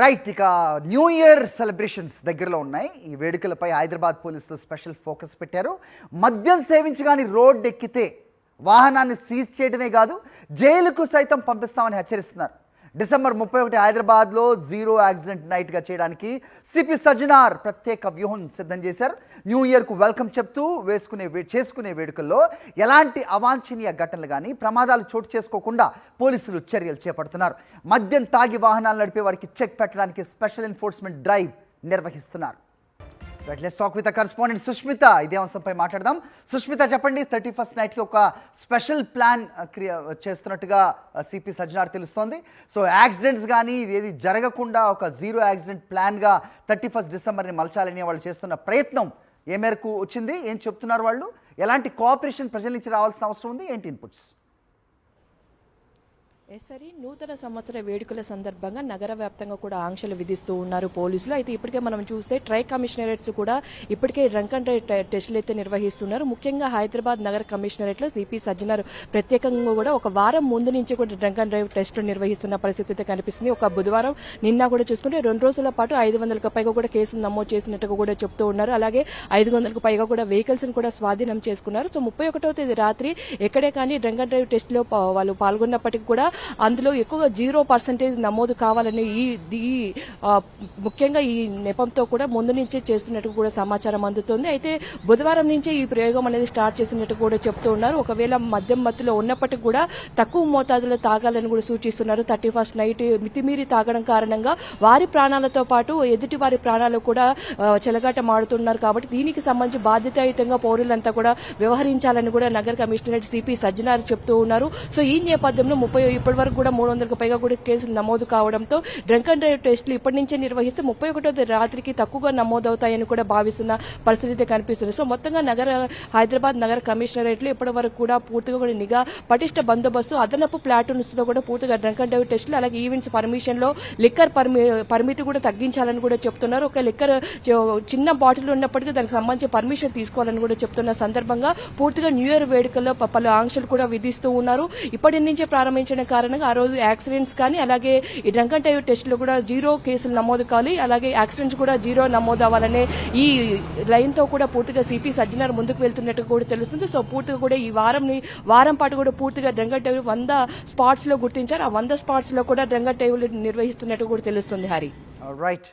Right. ఇక new year celebrations దగ్గరలో ఉన్నాయి. ఈ వేడుకలపై హైదరాబాద్ పోలీసులు స్పెషల్ ఫోకస్ పెట్టారు. మద్యం సేవించగాని రోడ్డు ఎక్కితే వాహనాన్ని సీజ్ చేయడమే కాదు, జైలుకు సైతం పంపిస్తామని హెచ్చరిస్తున్నారు. డిసెంబర్ 31 హైదరాబాద్లో జీరో యాక్సిడెంట్ నైట్గా చేయడానికి సిపి సజ్జనార్ ప్రత్యేక వ్యూహం సిద్ధం చేశారు. న్యూ ఇయర్కు వెల్కమ్ చెప్తూ చేసుకునే వేడుకల్లో ఎలాంటి అవాంఛనీయ ఘటనలు కానీ ప్రమాదాలు చోటు చేసుకోకుండా పోలీసులు చర్యలు చేపడుతున్నారు. మద్యం తాగి వాహనాలు నడిపే వారికి చెక్ పెట్టడానికి స్పెషల్ ఎన్ఫోర్స్మెంట్ డ్రైవ్ నిర్వహిస్తున్నారు. Let's talk with correspondent Sushmita. ఇదే అంశంపై మాట్లాడదాం. సుష్మిత, చెప్పండి, 31st నైట్కి ఒక స్పెషల్ ప్లాన్ చేస్తున్నట్టుగా సిపి సజ్జనార్ తెలుస్తోంది. సో యాక్సిడెంట్స్ కానీ ఏది జరగకుండా ఒక జీరో యాక్సిడెంట్ ప్లాన్గా 31 డిసెంబర్ని మలచాలని వాళ్ళు చేస్తున్న ప్రయత్నం ఏ మేరకు వచ్చింది? ఏం చెప్తున్నారు వాళ్ళు? ఎలాంటి కోఆపరేషన్ ప్రజల నుంచి రావాల్సిన అవసరం ఉంది? ఏంటి ఇన్పుట్స్? సరి నూతన సంవత్సర వేడుకల సందర్భంగా నగర వ్యాప్తంగా కూడా ఆంక్షలు విధిస్తూ ఉన్నారు పోలీసులు. అయితే ఇప్పటికే మనం చూస్తే ట్రై కమిషనరేట్స్ కూడా ఇప్పటికే డ్రంక్ అండ్ డ్రైవ్ టెస్టులు అయితే నిర్వహిస్తున్నారు. ముఖ్యంగా హైదరాబాద్ నగర కమిషనరేట్లో సిపి సజ్జనార్ ప్రత్యేకంగా కూడా ఒక వారం ముందు నుంచి కూడా డ్రంక్ అండ్ డ్రైవ్ టెస్టులు నిర్వహిస్తున్న పరిస్థితి అయితే కనిపిస్తుంది. ఒక బుధవారం నిన్న కూడా చూసుకుంటే 2 రోజుల పాటు 500కు పైగా కూడా కేసులు నమోదు చేసినట్టుగా కూడా చెప్తూ ఉన్నారు. అలాగే 500కు పైగా కూడా వెహికల్స్ ని కూడా స్వాధీనం చేసుకున్నారు. సో 31వ తేదీ రాత్రి ఎక్కడే కానీ డ్రంక్ అండ్ డ్రైవ్ టెస్ట్ లో వాళ్ళు పాల్గొన్నప్పటికీ కూడా అందులో ఎక్కువగా 0% నమోదు కావాలని ముఖ్యంగా ఈ నెపంతో కూడా ముందు నుంచే చేస్తున్నట్టు కూడా సమాచారం అందుతుంది. అయితే బుధవారం నుంచే ఈ ప్రయోగం అనేది స్టార్ట్ చేసినట్టు కూడా చెప్తూ ఉన్నారు. ఒకవేళ మద్యం మత్తులో ఉన్నప్పటికీ కూడా తక్కువ మోతాదులో తాగాలని కూడా సూచిస్తున్నారు. 31st నైట్ మితిమీరి తాగడం కారణంగా వారి ప్రాణాలతో పాటు ఎదుటి వారి ప్రాణాలు కూడా చెలగాట మాడుతున్నారు. కాబట్టి దీనికి సంబంధించి బాధ్యతాయుతంగా పౌరులంతా కూడా వ్యవహరించాలని కూడా నగర కమిషనరేట్ సిపి సజ్జనార్ చెప్తూ ఉన్నారు. సో ఈ నేపథ్యంలో ఇప్పటి వరకు కూడా 300కు పైగా కూడా కేసులు నమోదు కావడంతో డ్రంక్ అండ్ డ్రైవ్ టెస్టులు ఇప్పటి నుంచే నిర్వహిస్తే 31వ రాత్రికి తక్కువగా నమోదవుతాయని కూడా భావిస్తున్న పరిస్థితి కనిపిస్తుంది. సో మొత్తంగా హైదరాబాద్ నగర కమిషనరేట్లు ఇప్పటి వరకు కూడా పూర్తిగా కూడా నిఘా, పటిష్ట బందోబస్తు, అదనపు ప్లాటూన్స్ లో కూడా పూర్తిగా డ్రంక్ అండ్ డ్రైవ్ టెస్టులు, అలాగే ఈవెంట్స్ పర్మిషన్ లో లిక్కర్ పరిమితి కూడా తగ్గించాలని కూడా చెప్తున్నారు. ఒక లిక్కర్ చిన్న బాటిల్ ఉన్నప్పటికీ దానికి సంబంధించి పర్మిషన్ తీసుకోవాలని కూడా చెప్తున్న సందర్భంగా పూర్తిగా న్యూ ఇయర్ వేడుకల్లో పలు ఆంక్షలు కూడా విధిస్తూ ఉన్నారు. ఇప్పటి నుంచే ప్రారంభించిన కారణంగా ఆ రోజు యాక్సిడెంట్స్ కానీ అలాగే ఈ డ్రంక్ అండ్ డ్రైవ్ టెస్టులు కూడా 0 కేసులు నమోదు కావాలి, అలాగే యాక్సిడెంట్స్ కూడా 0 నమోదు అవ్వాలనే ఈ లైన్ తో కూడా పూర్తిగా సిపి సజ్జనార్ ముందుకు వెళ్తున్నట్టు కూడా తెలుస్తుంది. సో పూర్తిగా కూడా ఈ వారం పాటు కూడా పూర్తిగా డ్రంక్ అండ్ డ్రైవ్ 100 స్పాట్స్ లో గుర్తించారు. ఆ 100 స్పాట్స్ లో కూడా డ్రంక్ అండ్ డ్రైవ్ నిర్వహిస్తున్నట్టు కూడా తెలుస్తుంది. హరి, రైట్.